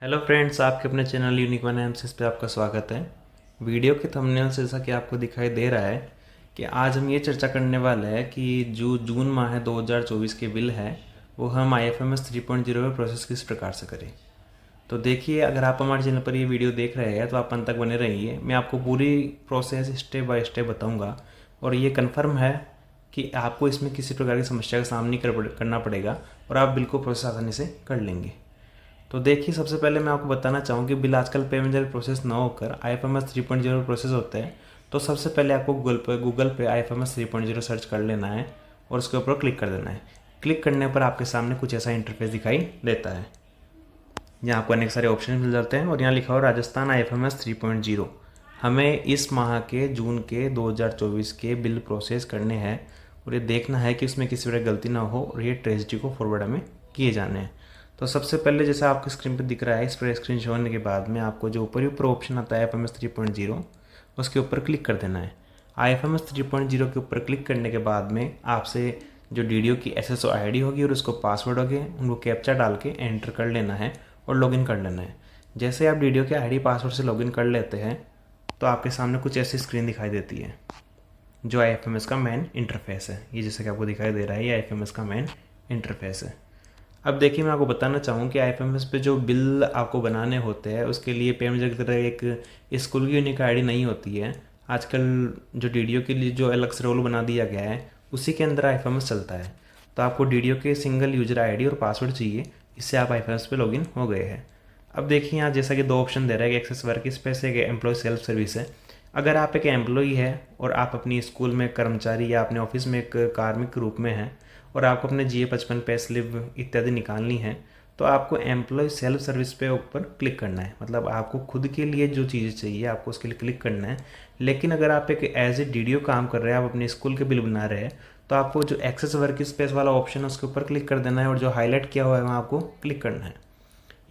Hello friends, आपके अपने channel unique one MCS पे आपका स्वागत है। वीडियो के थंबनेल से जैसा कि आपको दिखाई दे रहा है कि आज हम ये चर्चा करने वाले हैं कि जो जून माह है 2024 के बिल है वो हम IFMS 3.0 में प्रोसेस किस प्रकार से करें। तो देखिए, अगर आप हमारे चैनल पर ये वीडियो देख रहे हैं तो आप अंत तक बने रहिए। मैं आपको पूरी प्रोसेस स्टेप बाय स्टेप बताऊँगा और ये कन्फर्म है कि आपको इसमें किसी प्रकार की समस्या का सामना नहीं करना पड़ेगा और आप बिल को प्रोसेस आसानी से कर लेंगे। तो देखिए, सबसे पहले मैं आपको बताना चाहूँ कि बिल आजकल पेमेंट जब प्रोसेस ना होकर IFMS 3.0 प्रोसेस होता है तो सबसे पहले आपको गूगल पे IFMS 3.0 सर्च कर लेना है और उसके ऊपर क्लिक कर देना है। क्लिक करने पर आपके सामने कुछ ऐसा इंटरफेस दिखाई देता है। यहाँ आपको अनेक सारे ऑप्शन मिल जाते हैं और यहाँ लिखा हो राजस्थान IFMS 3.0। हमें इस माह के जून के 2024 के बिल प्रोसेस करने हैं और ये देखना है कि उसमें किसी तरह गलती ना हो और ये ट्रेजडी को फॉरवर्ड हमें किए जाने हैं। तो सबसे पहले जैसा आपको स्क्रीन पर दिख रहा है, इस पर स्क्रीन शो होने के बाद में आपको जो ऊपर ऑप्शन आता है IFMS 3.0 उसके ऊपर क्लिक कर देना है। IFMS 3.0 के ऊपर क्लिक करने के बाद में आपसे जो DDO की SSO ID होगी और उसको पासवर्ड होगी उनको कैप्चा डाल के एंटर कर लेना है और लॉगिन कर लेना है। जैसे आप DDO के ID पासवर्ड से लॉगिन कर लेते हैं तो आपके सामने कुछ ऐसी स्क्रीन दिखाई देती है जो IFMS का मेन इंटरफेस है। ये जैसे कि आपको दिखाई दे रहा है, ये IFMS का मेन इंटरफेस है। अब देखिए, मैं आपको बताना चाहूँ कि IFMS पे जो बिल आपको बनाने होते हैं उसके लिए पेमेंट की तरह एक स्कूल की यूनिक ID नहीं होती है। आजकल जो DDO के लिए जो अलग से रोल बना दिया गया है उसी के अंदर IFMS चलता है। तो आपको DDO के सिंगल यूजर ID और पासवर्ड चाहिए, इससे आप IFMS पे लॉगिन हो गए हैं। अब देखिए, यहाँ जैसा कि दो ऑप्शन दे रहा है कि एक्सेस वर्क स्पेस है कि एम्प्लॉय सेल्फ सर्विस है। अगर आप एक एम्प्लॉई है और आप अपनी स्कूल में कर्मचारी या अपने ऑफिस में एक कार्मिक के रूप में हैं और आपको अपने GA55 पे स्लिप इत्यादि निकालनी है तो आपको एम्प्लॉय सेल्फ सर्विस पे ऊपर क्लिक करना है। मतलब आपको खुद के लिए जो चीज़ें चाहिए आपको उसके लिए क्लिक करना है। लेकिन अगर आप एक एज ए DDO काम कर रहे हैं, आप अपने स्कूल के बिल बना रहे हैं, तो आपको जो एक्सेस वर्क स्पेस वाला ऑप्शन है उसके ऊपर क्लिक कर देना है और जो हाईलाइट किया हुआ है वहाँ आपको क्लिक करना है।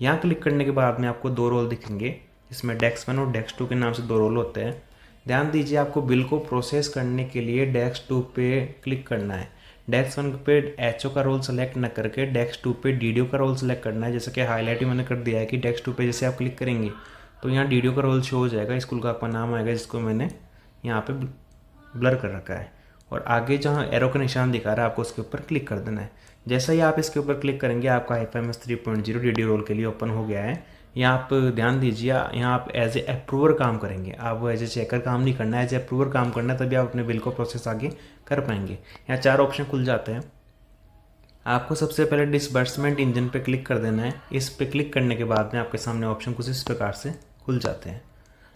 यहाँ क्लिक करने के बाद में आपको दो रोल दिखेंगे, इसमें डेस्क 1 और डेस्क 2 के नाम से दो रोल होते हैं। ध्यान दीजिए, आपको बिल को प्रोसेस करने के लिए डेस्क 2 पे क्लिक करना है। डेस्क 1 पे HO का रोल सेलेक्ट न करके डेस्क 2 पे DDO का रोल सेलेक्ट करना है। जैसे कि हाईलाइट ही मैंने कर दिया है कि डेस्क 2 पे जैसे आप क्लिक करेंगे तो यहाँ DDO का रोल शो हो जाएगा, स्कूल का आपका नाम आएगा जिसको मैंने यहाँ पे ब्लर कर रखा है और आगे जहाँ एरो का निशान दिखा रहा है आपको उसके ऊपर क्लिक कर देना है। जैसा ही आप इसके ऊपर क्लिक करेंगे आपका IFMS 3.0 DDO रोल के लिए ओपन हो गया है। यहाँ आप ध्यान दीजिए, यहाँ आप एज ए अप्रूवर काम करेंगे, आप एज ए चेकर काम नहीं करना है, एज ए अप्रूवर काम करना है, तभी आप अपने बिल को प्रोसेस आगे कर पाएंगे। यहाँ चार ऑप्शन खुल जाते हैं। आपको सबसे पहले डिसबर्समेंट इंजन पे क्लिक कर देना है। इस पे क्लिक करने के बाद में आपके सामने ऑप्शन कुछ इस प्रकार से खुल जाते हैं।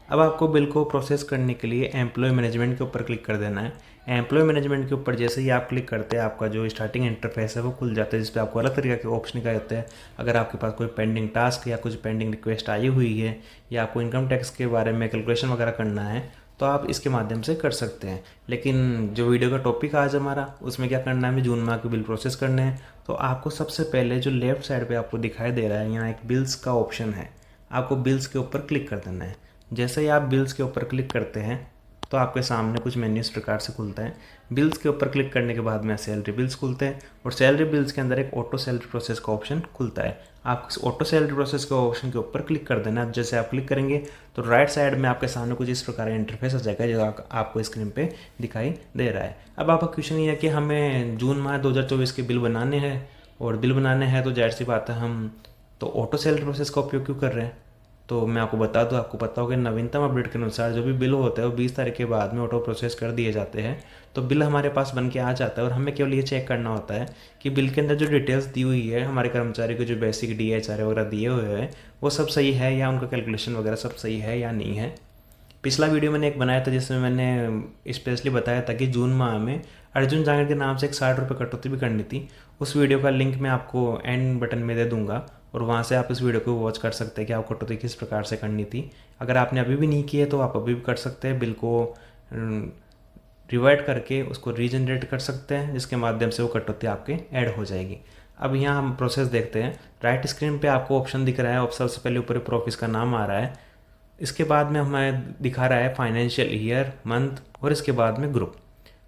अब आपको बिल को प्रोसेस करने के लिए एम्प्लॉय मैनेजमेंट के ऊपर क्लिक कर देना है। एम्प्लॉय मैनेजमेंट के ऊपर जैसे ही आप क्लिक करते हैं आपका जो स्टार्टिंग इंटरफेस है वो खुल जाता है, जिस पे आपको अलग तरीके के ऑप्शन दिखाए जाते हैं। अगर आपके पास कोई पेंडिंग टास्क या कुछ पेंडिंग रिक्वेस्ट आई हुई है या आपको इनकम टैक्स के बारे में कैलकुलेशन वगैरह करना है तो आप इसके माध्यम से कर सकते हैं। लेकिन जो वीडियो का टॉपिक आज हमारा उसमें क्या करना है, हमें जून माह के बिल प्रोसेस करने हैं। तो आपको सबसे पहले जो लेफ्ट साइड पे आपको दिखाई दे रहा है यहाँ एक बिल्स का ऑप्शन है, आपको बिल्स के ऊपर क्लिक कर देना है। जैसे ही आप बिल्स के ऊपर क्लिक करते हैं तो आपके सामने कुछ मेन्यू इस प्रकार से खुलता है। बिल्स के ऊपर क्लिक करने के बाद में सैलरी बिल्स खुलते हैं और सैलरी बिल्स के अंदर एक ऑटो सैलरी प्रोसेस का ऑप्शन खुलता है। आप इस ऑटो सैलरी प्रोसेस के ऑप्शन के ऊपर क्लिक कर देना। जैसे आप क्लिक करेंगे तो राइट साइड में आपके सामने कुछ इस प्रकार इंटरफेस आ जाएगा जो आपको स्क्रीन पे दिखाई दे रहा है। अब आपका क्वेश्चन ये है कि हमें जून माह 2024 के बिल बनाने हैं और बिल बनाने हैं तो जाहिर सी बात है हम तो ऑटो सैलरी प्रोसेस का उपयोग क्यों कर रहे हैं। तो मैं आपको बता दूं, आपको पता होगा नवीनतम अपडेट के अनुसार जो भी बिल होता है वो 20 तारीख के बाद में ऑटो प्रोसेस कर दिए जाते हैं। तो बिल हमारे पास बन के आ जाता है और हमें केवल ये चेक करना होता है कि बिल के अंदर जो डिटेल्स दी हुई है हमारे कर्मचारी को जो बेसिक DHR वगैरह दिए हुए हैं वो सब सही है या उनका कैलकुलेशन वगैरह सब सही है या नहीं है। पिछला वीडियो मैंने एक बनाया था जिसमें मैंने स्पेशली बताया था कि जून माह में अर्जुन जांगड़ के नाम से एक 60 रुपये कटौती भी करनी थी। उस वीडियो का लिंक मैं आपको एंड बटन में दे दूंगा और वहाँ से आप इस वीडियो को वॉच कर सकते हैं कि आपको कटौती किस प्रकार से करनी थी। अगर आपने अभी भी नहीं की है तो आप अभी भी कर सकते हैं, बिल को रिवाइड करके उसको रीजनरेट कर सकते हैं जिसके माध्यम से वो कटौती आपके ऐड हो जाएगी। अब यहाँ हम प्रोसेस देखते हैं। राइट स्क्रीन पे आपको ऑप्शन दिख रहा है, सबसे पहले ऊपर ऑफिस का नाम आ रहा है, इसके बाद में हमें दिखा रहा है फाइनेंशियल ईयर, मंथ और इसके बाद में ग्रुप।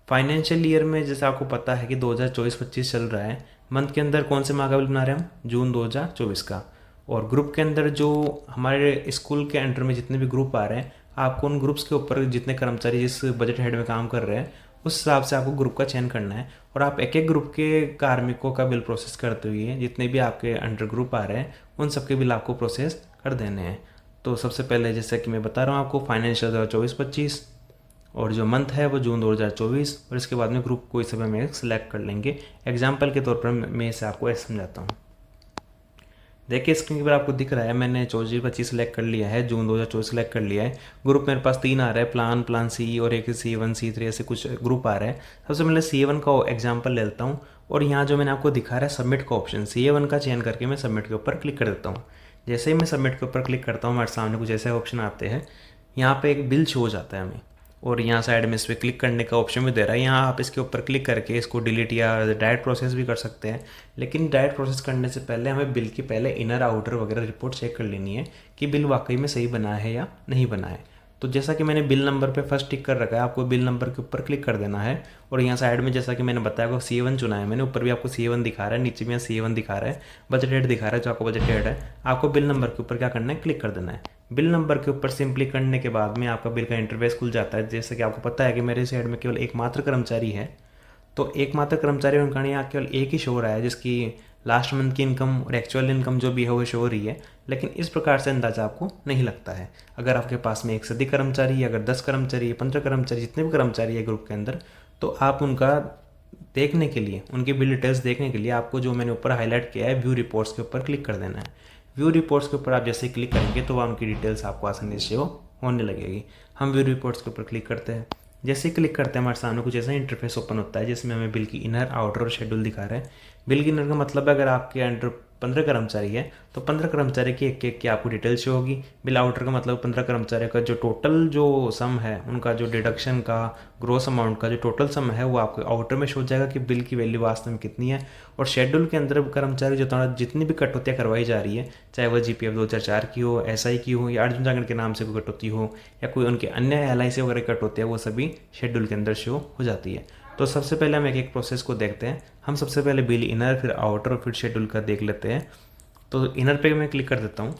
फाइनेंशियल ईयर में जैसे आपको पता है कि 2024-25 चल रहा है, मंथ के अंदर कौन से माह का बिल बना रहे हैं हम, जून 2024 का। और ग्रुप के अंदर जो हमारे स्कूल के अंडर में जितने भी ग्रुप आ रहे हैं, आपको उन ग्रुप्स के ऊपर जितने कर्मचारी जिस बजट हेड में काम कर रहे हैं उस हिसाब से आपको ग्रुप का चयन करना है। और आप एक एक ग्रुप के कार्मिकों का बिल प्रोसेस करते हुए जितने भी आपके अंडर ग्रुप आ रहे हैं उन सबके बिल आपको प्रोसेस कर देने हैं। तो सबसे पहले जैसे कि मैं बता रहा हूँ आपको, फाइनेंशियल 2024-25 और जो मंथ है वो जून 2024, और इसके बाद में ग्रुप कोई सा भी हम एक सिलेक्ट कर लेंगे। एग्जाम्पल के तौर पर मैं इसे आपको ऐसे समझाता हूँ। देखिए स्क्रीन पर आपको दिख रहा है, मैंने 24-25 सेलेक्ट कर लिया है, जून 2024 सेलेक्ट कर लिया है। ग्रुप मेरे पास 3 आ रहा है, प्लान सी और एक C1 C3 ऐसे कुछ ग्रुप आ रहा है। सबसे पहले C1 का एग्जाम्पल ले लेता हूँ, और यहाँ जो मैंने आपको दिखा रहा है सबमिट का ऑप्शन, C1 का चयन करके मैं सबमिट के ऊपर क्लिक कर देता हूँ। जैसे ही मैं सबमिट के ऊपर क्लिक करता हूँ, हमारे सामने कुछ ऐसे ऑप्शन आते हैं। यहाँ पे एक बिल शो हो जाता है हमें, और यहाँ साइड में इस पर क्लिक करने का ऑप्शन भी दे रहा है। यहाँ आप इसके ऊपर क्लिक करके इसको डिलीट या डायरेक्ट प्रोसेस भी कर सकते हैं, लेकिन डायरेक्ट प्रोसेस करने से पहले हमें बिल की पहले इनर आउटर वगैरह रिपोर्ट चेक कर लेनी है कि बिल वाकई में सही बना है या नहीं बना है। तो जैसा कि मैंने बिल नंबर पे फर्स्ट टिक कर रखा है, आपको बिल नंबर के ऊपर क्लिक कर देना है। और यहाँ साइड में जैसा कि मैंने बताया आपको C1 चुना है मैंने, ऊपर भी आपको C1 दिखा रहा है, नीचे भी यहाँ C1 दिखा रहा है, बजट हेड दिखा रहा है, जो आपको बजट हेड है। आपको बिल नंबर के ऊपर क्या करना है, क्लिक कर देना है। बिल नंबर के ऊपर सिंपली करने के बाद में आपका बिल का इंटरफेस खुल जाता है। जैसे कि आपको पता है कि मेरे साइड में केवल एकमात्र कर्मचारी है, तो एकमात्र कर्मचारी उनका यहाँ केवल एक ही शो हो रहा है, जिसकी लास्ट मंथ की इनकम और एक्चुअल इनकम जो भी है वो शो हो रही है। लेकिन इस प्रकार से अंदाज़ा आपको नहीं लगता है। अगर आपके पास में एक से अधिक कर्मचारी है, अगर 10 कर्मचारी है, 15 कर्मचारी, जितने भी कर्मचारी है ग्रुप के अंदर, तो आप उनका देखने के लिए, उनकी बिल डिटेल्स देखने के लिए आपको जो मैंने ऊपर हाईलाइट किया है व्यू रिपोर्ट्स के ऊपर क्लिक कर देना है। व्यू रिपोर्ट्स के ऊपर आप जैसे क्लिक करेंगे तो वहाँ उनकी डिटेल्स आपको आसानी से होने लगेगी। हम व्यू रिपोर्ट्स के ऊपर क्लिक करते हैं। जैसे ही क्लिक करते हैं हमारे सामने कुछ ऐसा इंटरफेस ओपन होता है, जिसमें हमें बिल की इनर, आउटर और शेड्यूल दिखा रहा है। बिल की इनर का मतलब है अगर आपके अंडर 15 कर्मचारी है तो 15 कर्मचारी की एक की आपको डिटेल शो होगी। बिल आउटर का मतलब 15 कर्मचारी का जो टोटल जो सम है, उनका जो डिडक्शन का ग्रोस अमाउंट का जो टोटल सम है वो आपको आउटर में शो हो जाएगा कि बिल की वैल्यू वास्तव में कितनी है। और शेड्यूल के अंदर कर्मचारी जितनी भी कटौतियाँ करवाई जा रही है, चाहे वह GPF 2004 की हो, SI की हो, या अर्जुन जागरण के नाम से कोई कटौती हो, या कोई उनके अन्य LIC वगैरह कटौती है, वो सभी शेड्यूल के अंदर शो हो जाती है। तो सबसे पहले हम एक एक प्रोसेस को देखते हैं। हम सबसे पहले बिल इनर, फिर आउटर और फिर शेड्यूल का देख लेते हैं। तो इनर पे मैं क्लिक कर देता हूँ,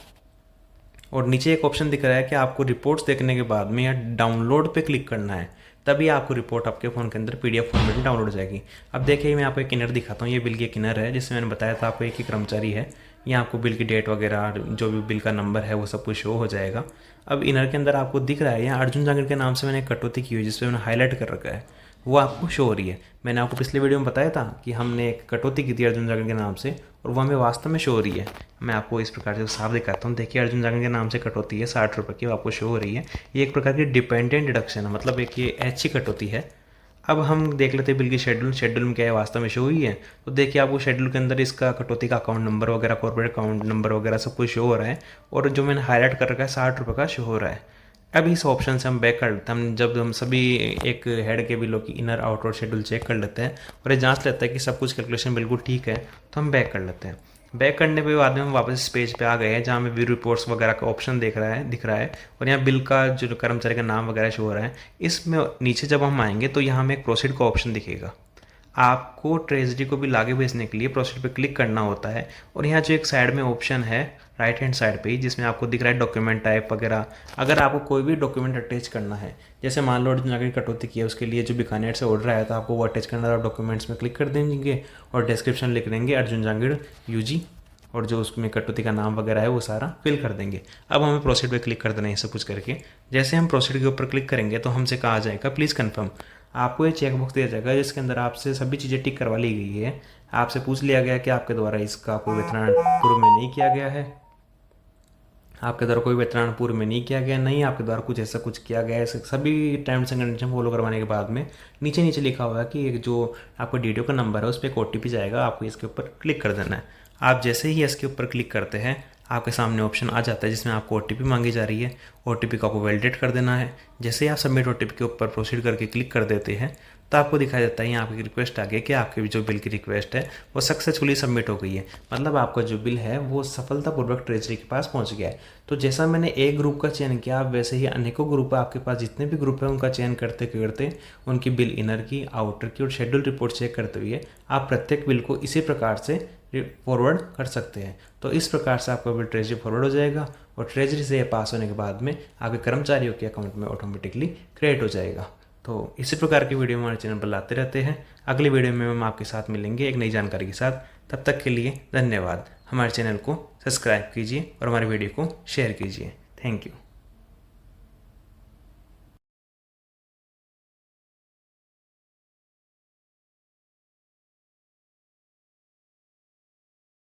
और नीचे एक ऑप्शन दिख रहा है कि आपको रिपोर्ट्स देखने के बाद में या डाउनलोड पे क्लिक करना है, तभी आपको रिपोर्ट आपके फ़ोन के अंदर PDF फॉर्मेट में डाउनलोड हो जाएगी। अब देखिए मैं आपको एक इनर दिखाता हूँ। ये बिल की एक इनर है, जिसमें मैंने बताया था आपको एक ही कर्मचारी है। यहाँ आपको बिल की डेट वगैरह, जो भी बिल का नंबर है वो सब कुछ शो हो जाएगा। अब इनर के अंदर आपको दिख रहा है यहाँ अर्जुन जागरण के नाम से मैंने कटौती की हुई, जिसपे मैंने हाईलाइट कर रखा है, वो आपको शो हो रही है। मैंने आपको पिछले वीडियो में बताया था कि हमने एक कटौती की थी अर्जुन जागरण के नाम से, और वो हमें वास्तव में शो हो रही है। मैं आपको इस प्रकार से साफ दिखाता हूँ। देखिए अर्जुन जागरण के नाम से कटौती है 60 रुपये की, वो आपको शो हो रही है। ये एक प्रकार की डिपेंडेंट डिडक्शन है, मतलब एक ये ऐच्छिक कटौती है। अब हम देख लेते हैं बिल की शेड्यूल में क्या है, वास्तव में शो हुई है। तो देखिए आपको शेड्यूल के अंदर इसका कटौती का अकाउंट नंबर वगैरह, कॉर्पोरेट अकाउंट नंबर वगैरह सब कुछ शो हो रहा है, और जो मैंने हाईलाइट कर रखा है 60 रुपये का शो हो रहा है। अब इस ऑप्शन से हम बैक कर लेते हैं। जब हम सभी एक हेड के बिलों की इनर, आउटर और शेड्यूल चेक कर लेते हैं और ये जांच लेते हैं कि सब कुछ कैलकुलेशन बिल्कुल ठीक है, तो हम बैक कर लेते हैं। बैक करने के बाद में हम वापस इस पेज पे आ गए हैं, जहाँ हमें व्यू रिपोर्ट्स वगैरह का ऑप्शन दिख रहा है, और यहाँ बिल का जो कर्मचारी का नाम वगैरह शो हो रहा है। इसमें नीचे जब हम आएंगे तो यहाँ हमें एक प्रोसीड का ऑप्शन दिखेगा। आपको ट्रेजरी को बिल आगे भेजने के लिए प्रोसीड पे क्लिक करना होता है, और यहाँ जो एक साइड में ऑप्शन है राइट हैंड साइड पे, जिसमें आपको दिख रहा है डॉक्यूमेंट टाइप वगैरह। अगर आपको कोई भी डॉक्यूमेंट अटैच करना है, जैसे मान लो अर्जुन जागरण की कटौती की है, उसके लिए जो बीकानेर से ऑर्डर आया था आपको वो अटैच करना है, आप डॉक्यूमेंट्स में क्लिक कर देंगे और डिस्क्रिप्शन लिख देंगे अर्जुन जागरण UG, और जो उसमें कटौती का नाम वगैरह है वो सारा फिल कर देंगे। अब हमें प्रोसीड पे क्लिक कर देना है, ये सब कुछ करके। जैसे हम प्रोसीड के ऊपर क्लिक करेंगे तो हमसे कहा जाएगा प्लीज़ कन्फर्म। आपको ये चेक बॉक्स दिया जाएगा जिसके अंदर आपसे सभी चीज़ें टिक करवा ली गई है। आपसे पूछ लिया गया कि आपके द्वारा इसका कोई वितरण पूर्व में नहीं किया गया है, आपके द्वारा कोई वितरण पूर्व में नहीं किया गया, नहीं आपके द्वारा कुछ ऐसा कुछ किया गया है। सभी टर्म्स एंड कंडीशन फॉलो करवाने के बाद में नीचे लिखा हुआ है कि एक जो आपका DDO का नंबर है उस पर एक OTP जाएगा, आपको इसके ऊपर क्लिक कर देना है। आप जैसे ही इसके ऊपर क्लिक करते हैं आपके सामने ऑप्शन आ जाता है जिसमें आपको OTP मांगी जा रही है। OTP को आपको वैलिडेट कर देना है। जैसे ही आप सबमिट OTP के ऊपर प्रोसीड करके क्लिक कर देते हैं, तो आपको दिखाई देता है यहाँ आपकी रिक्वेस्ट आ गई कि आपकी जो बिल की रिक्वेस्ट है वो सक्सेसफुली सबमिट हो गई है। मतलब आपका जो बिल है वो सफलतापूर्वक ट्रेजरी के पास पहुँच गया है। तो जैसा मैंने एक ग्रुप का चयन किया, वैसे ही अनेकों ग्रुप है आपके पास, जितने भी ग्रुप है उनका चयन करते करते उनकी बिल इनर की, आउटर की और शेड्यूल रिपोर्ट चेक करते हुए आप प्रत्येक बिल को इसी प्रकार से फॉरवर्ड कर सकते हैं। तो इस प्रकार से आपका बिल ट्रेजरी फॉरवर्ड हो जाएगा और ट्रेजरी से पास होने के बाद में आपके कर्मचारियों के अकाउंट में ऑटोमेटिकली क्रेडिट हो जाएगा। तो इसी प्रकार की वीडियो हमारे चैनल पर लाते रहते हैं। अगली वीडियो में हम आपके साथ मिलेंगे एक नई जानकारी के साथ। तब तक के लिए धन्यवाद। हमारे चैनल को सब्सक्राइब कीजिए और हमारी वीडियो को शेयर कीजिए। Thank you.